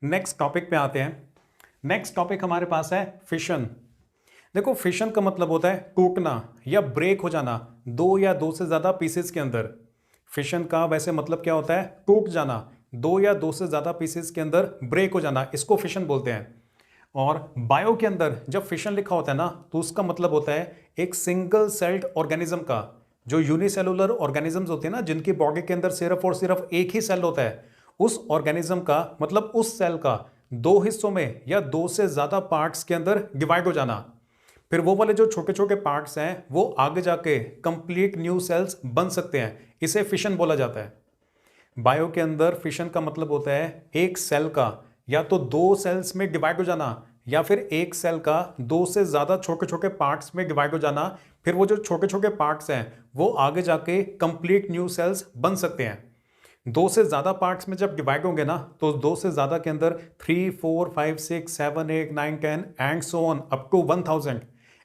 Next topic पे आते हैं। नेक्स्ट टॉपिक हमारे पास है फिशन। देखो, फिशन का मतलब होता है टूटना या ब्रेक हो जाना दो या दो से ज्यादा पीसेस के अंदर। फिशन का वैसे मतलब क्या होता है? टूट जाना, दो या दो से ज्यादा पीसेस के अंदर ब्रेक हो जाना, इसको फिशन बोलते हैं। और बायो के अंदर जब फिशन लिखा होता है ना, तो उसका मतलब होता है एक सिंगल सेल्ड ऑर्गेनिज्म का। जो यूनिसेलुलर ऑर्गेनिजम्स होते हैं ना, जिनकी बॉडी के अंदर सिर्फ और सिर्फ एक ही सेल होता है, उस ऑर्गेनिज्म का मतलब उस सेल का दो हिस्सों में या दो से ज्यादा पार्ट्स के अंदर डिवाइड हो जाना। फिर वो वाले जो छोटे छोटे पार्ट्स हैं वो आगे जाके कंप्लीट न्यू सेल्स बन सकते हैं, इसे फिशन बोला जाता है। बायो के अंदर फिशन का मतलब होता है एक सेल का या तो दो सेल्स में डिवाइड हो जाना, या फिर एक सेल का दो से ज्यादा छोटे छोटे पार्ट्स में डिवाइड हो जाना। फिर वो जो छोटे छोटे पार्ट्स हैं वो आगे जाके कंप्लीट न्यू सेल्स बन सकते हैं। दो से ज्यादा पार्ट्स में जब डिवाइड होंगे ना, तो दो से ज्यादा के अंदर 3, 4, 5, 6, 7, 8, 9, 10 and so on up to 1000।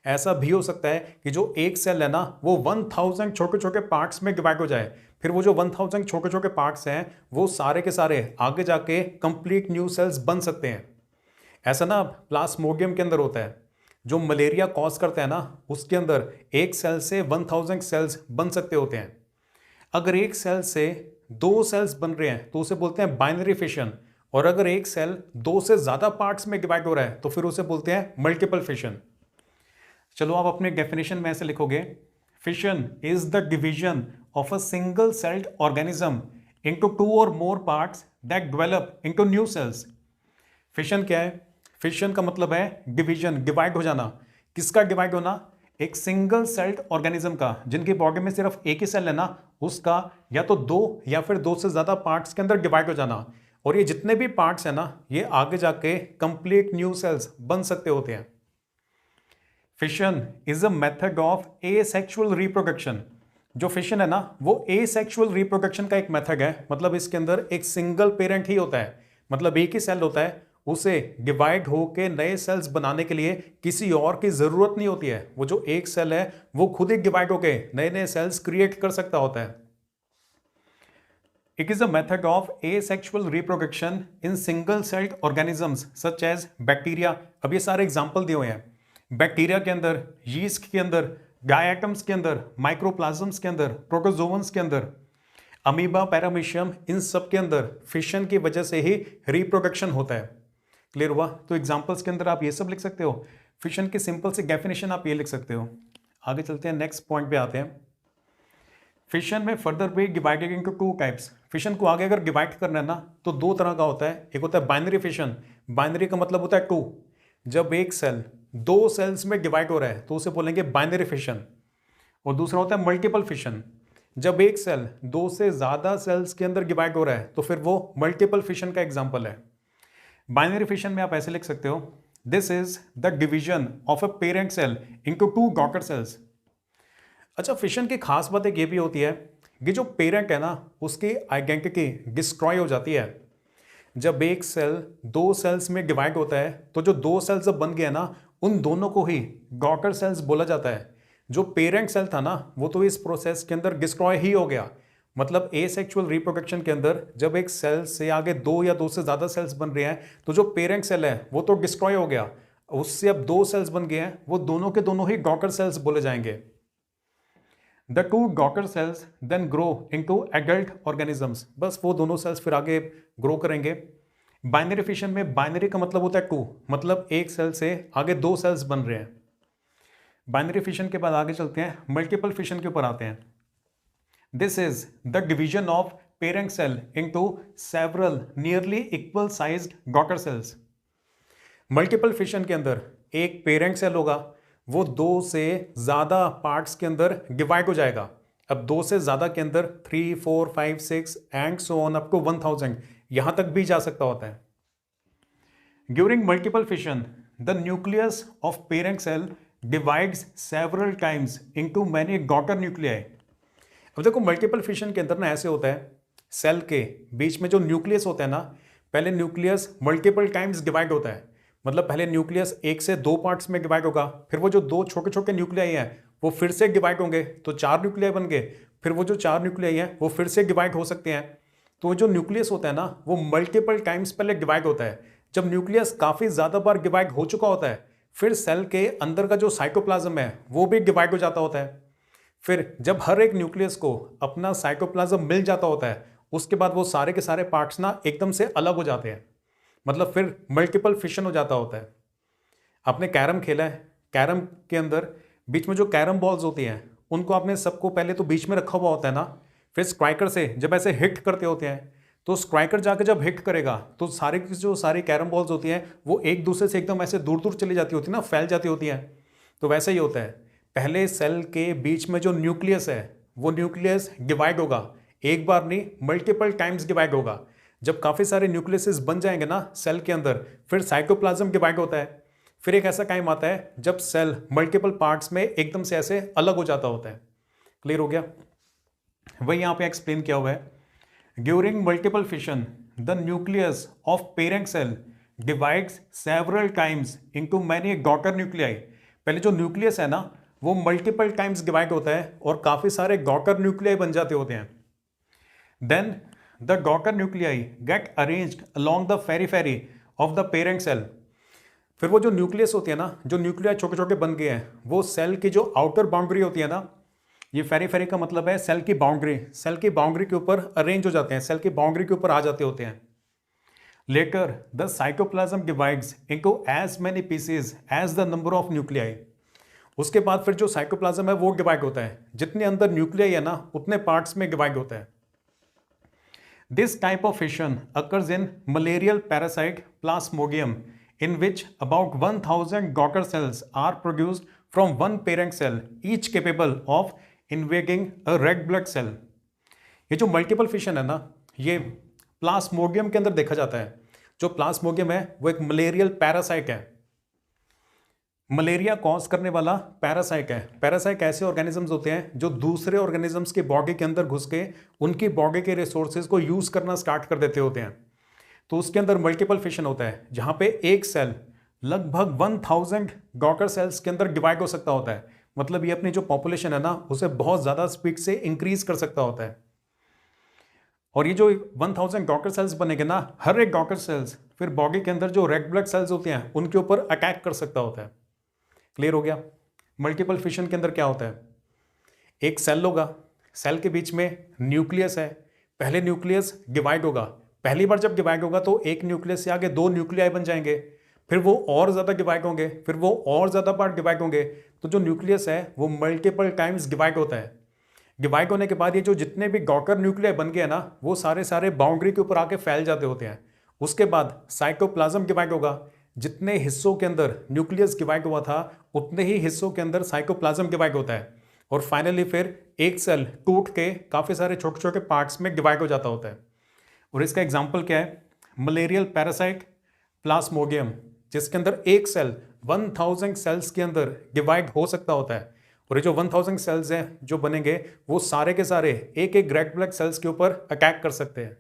ऐसा भी हो सकता है कि जो एक सेल है ना, वो 1000 छोटे छोटे पार्ट्स में डिवाइड हो जाए। फिर वो जो 1000 छोटे छोटे पार्ट्स हैं वो सारे के सारे आगे जाके कंप्लीट न्यू सेल्स बन सकते हैं। ऐसा ना प्लाज्मोडियम के अंदर होता है, जो मलेरिया कॉज करता है ना, उसके अंदर एक सेल से 1000 सेल्स बन सकते होते हैं। अगर एक सेल से दो सेल्स बन रहे हैं तो उसे बोलते हैं बाइनरी फिशन, और अगर एक सेल दो से ज्यादा पार्ट्स में डिवाइड हो रहा है तो फिर उसे बोलते हैं मल्टीपल फिशन। चलो आप अपने डेफिनेशन में ऐसे लिखोगे, fission is the division of a single celled organism into two or more parts that develop into new cells. Fission क्या है? फिशन का मतलब है डिवीजन, डिवाइड हो जाना। किसका डिवाइड होना? एक सिंगल सेल्ड ऑर्गेनिज्म का, जिनकी बॉडी में सिर्फ एक ही सेल है ना, उसका या तो दो या फिर दो से ज्यादा पार्ट्स के अंदर डिवाइड हो जाना। और ये जितने भी पार्ट्स हैं ना, ये आगे जाके कंप्लीट न्यू सेल्स बन सकते होते हैं। Fission is a method of asexual reproduction. जो फिशन है ना, वो एसेक्सुअल रिप्रोडक्शन का एक मेथड है। मतलब इसके अंदर एक सिंगल पेरेंट ही होता है, मतलब एक ही सेल होता है, उसे डिवाइड होके नए सेल्स बनाने के लिए किसी और की जरूरत नहीं होती है। वो जो एक सेल है वो खुद ही डिवाइड होके नए नए सेल्स क्रिएट कर सकता होता है। It is a method of asexual reproduction in single celled organisms such as bacteria. अब ये सारे एग्जांपल दिए हुए हैं। बैक्टीरिया के अंदर, यीस्ट के अंदर, डायटम्स के अंदर, माइक्रोप्लाज्म्स के अंदर, प्रोटोजोवंस के अंदर, अमीबा, पैरामीशियम, इन सब के अंदर फिशन की वजह से ही रिप्रोडक्शन होता है। क्लियर हुआ? तो एग्जांपल्स के अंदर आप ये सब लिख सकते हो। फिशन की सिंपल सी डेफिनेशन आप ये लिख सकते हो। आगे चलते हैं, नेक्स्ट पॉइंट पे आते हैं। फिशन में फर्दर भी divided into two types. Fission को आगे अगर डिवाइड करना है ना, तो दो तरह का होता है। एक होता है बाइनरी फिशन। बाइनरी का मतलब होता है टू। जब एक सेल दो सेल्स में डिवाइड हो रहा है तो उसे बोलेंगे बाइनरी फिशन। और दूसरा होता है मल्टीपल फिशन। जब एक सेल दो से ज्यादा सेल्स के अंदर डिवाइड हो रहा है तो फिर वो मल्टीपल फिशन का एग्जाम्पल है। बाइनरी फिशन में आप ऐसे लिख सकते हो, this is the division of a parent cell into two daughter cells. अच्छा, फिशन की खास बात एक ये भी होती है कि जो पेरेंट है ना, उसकी आइडेंटिटी डिस्ट्रॉय हो जाती है। जब एक सेल दो सेल्स में डिवाइड होता है तो जो दो सेल्स जब बन गए ना, उन दोनों को ही डॉटर सेल्स बोला जाता है। जो पेरेंट सेल था ना, वो तो इस प्रोसेस के अंदर डिस्ट्रॉय ही हो गया। मतलब एसेक्सुअल रिप्रोडक्शन के अंदर जब एक सेल से आगे दो या दो से ज्यादा सेल्स बन रहे हैं तो जो पेरेंट सेल है वो तो डिस्ट्रॉय हो गया, उससे अब दो सेल्स बन गए हैं, वो दोनों के दोनों ही डॉटर सेल्स बोले जाएंगे। The two daughter cells then grow into adult organisms. बस वो दोनों सेल्स फिर आगे ग्रो करेंगे। बाइनरी फिशन में बाइनरी का मतलब होता है टू, मतलब एक सेल से आगे दो सेल्स बन रहे हैं। बाइनरी फिशन के बाद आगे चलते हैं, मल्टीपल फिशन के ऊपर आते हैं। This is the division of parent cell into several nearly equal sized daughter cells. Multiple fission के अंदर एक पेरेंट सेल होगा, वो दो से ज्यादा पार्ट्स के अंदर डिवाइड हो जाएगा। अब दो से ज्यादा के अंदर 3, 4, 5, 6 and so on up to 1000, यहां तक भी जा सकता होता है। During multiple fission the nucleus of parent cell divides several times into many daughter nuclei. अब देखो, मल्टीपल फिशन के अंदर ना ऐसे होता है, सेल के बीच में जो न्यूक्लियस होता है ना, पहले न्यूक्लियस मल्टीपल टाइम्स डिवाइड होता है। मतलब पहले न्यूक्लियस एक से दो पार्ट्स में डिवाइड होगा, फिर वो जो दो छोटे छोटे न्यूक्लियाई हैं वो फिर से डिवाइड होंगे तो चार न्यूक्लियाई बन गए, फिर वो जो चार न्यूक्लियाई हैं वो फिर से डिवाइड हो सकते हैं। तो जो न्यूक्लियस होता है ना वो मल्टीपल टाइम्स पहले डिवाइड होता है। जब न्यूक्लियस काफी ज्यादा बार डिवाइड हो चुका होता है फिर सेल के अंदर का जो साइटोप्लाज्म है वो भी डिवाइड हो जाता होता है। फिर जब हर एक न्यूक्लियस को अपना साइटोप्लाज्म मिल जाता होता है उसके बाद वो सारे के सारे पार्ट्स ना एकदम से अलग हो जाते हैं, मतलब फिर मल्टीपल फिशन हो जाता होता है। आपने कैरम खेला है, कैरम के अंदर बीच में जो कैरम बॉल्स होती हैं उनको आपने सबको पहले तो बीच में रखा हुआ होता है ना, फिर स्ट्राइकर से जब ऐसे हिट करते होते हैं तो स्ट्राइकर जाकर जब हिट करेगा तो सारे की जो सारी कैरम बॉल्स होती हैं वो एक दूसरे से एकदम ऐसे दूर दूर चली जाती होती है ना, फैल जाती होती हैं। तो वैसे ही होता है, पहले सेल के बीच में जो न्यूक्लियस है वो न्यूक्लियस डिवाइड होगा, एक बार नहीं मल्टीपल टाइम्स डिवाइड होगा। जब काफ़ी सारे न्यूक्लियसेस बन जाएंगे ना सेल के अंदर फिर साइटोप्लाज्म डिवाइड होता है। फिर एक ऐसा टाइम आता है जब सेल मल्टीपल पार्ट्स में एकदम से ऐसे अलग हो जाता होता है। क्लियर हो गया? वही यहाँ पे एक्सप्लेन किया हुआ है, during multiple fission the nucleus of parent cell divides several times into many daughter nuclei. पहले जो न्यूक्लियस है ना वो मल्टीपल टाइम्स डिवाइड होता है और काफी सारे डॉटर न्यूक्लियाई बन जाते होते हैं। Then the daughter nuclei get arranged along the periphery of the parent cell. फिर वो जो न्यूक्लियस होती है ना, जो न्यूक्लियाई छोटे छोटे बन गए हैं वो सेल की जो आउटर बाउंड्री होती है ना, ये पेरिफेरी का मतलब है सेल की बाउंड्री, सेल की बाउंड्री के ऊपर अरेंज हो जाते हैं, सेल की बाउंड्री के ऊपर आ जाते होते हैं। Later the cytoplasm divides into as many pieces as the number of nuclei. उसके बाद फिर जो साइटोप्लाज्म है वो डिवाइड होता है, जितने अंदर न्यूक्लियाई है ना उतने पार्ट्स में डिवाइड होता है। This type of fission occurs in malarial parasite plasmodium in which about 1000 daughter cells are produced from one parent cell, each capable of invading a red blood cell। ये जो multiple fission है ना ये plasmodium के अंदर देखा जाता है। जो प्लास्मोडियम है वो एक मलेरियल पैरासाइट है, मलेरिया कॉज करने वाला पैरासाइट है। पैरासाइट ऐसे ऑर्गेनिजम्स होते हैं जो दूसरे ऑर्गेनिजम्स के बॉडी के अंदर घुस के उनकी बॉडी के रिसोर्सेज को यूज करना स्टार्ट कर देते होते हैं। तो उसके अंदर मल्टीपल फिशन होता है जहां पे एक सेल लगभग 1000 डॉटर सेल्स के अंदर डिवाइड हो सकता होता है। मतलब ये अपनी जो पॉपुलेशन है ना उसे बहुत ज्यादा स्पीड से इंक्रीज कर सकता होता है। और ये जो 1000 डॉटर सेल्स बनेंगे ना, हर एक डॉटर सेल्स फिर बॉडी के अंदर जो रेड ब्लड सेल्स होती हैं उनके ऊपर अटैक कर सकता होता है। क्लियर हो गया? मल्टीपल फिशन के अंदर क्या होता है, एक सेल होगा, सेल के बीच में न्यूक्लियस है, पहले न्यूक्लियस डिवाइड होगा, पहली बार जब डिवाइड होगा तो एक न्यूक्लियस से आगे दो न्यूक्लियाई बन जाएंगे, फिर वो और ज्यादा डिवाइड होंगे, फिर वो और ज्यादा बार डिवाइड होंगे। तो जो न्यूक्लियस है वो मल्टीपल टाइम्स डिवाइड होता है। डिवाइड होने के बाद ये जो जितने भी डॉटर न्यूक्लियाई बन गए ना वो सारे सारे बाउंड्री के ऊपर आके फैल जाते होते हैं। उसके बाद साइटोप्लाज्म डिवाइड होगा, जितने हिस्सों के अंदर न्यूक्लियस डिवाइड हुआ था उतने ही हिस्सों के अंदर साइटोप्लाज्म डिवाइड होता है। और फाइनली फिर एक सेल टूट के काफी सारे छोटे छोटे पार्ट्स में डिवाइड हो जाता होता है। और इसका एग्जाम्पल क्या है, मलेरियल पैरासाइट प्लास्मोडियम, जिसके अंदर एक सेल 1000 सेल्स के अंदर डिवाइड हो सकता होता है। और ये जो 1000 सेल्स हैं जो बनेंगे वो सारे के सारे एक एक रेड ब्लड सेल्स के ऊपर अटैक कर सकते हैं।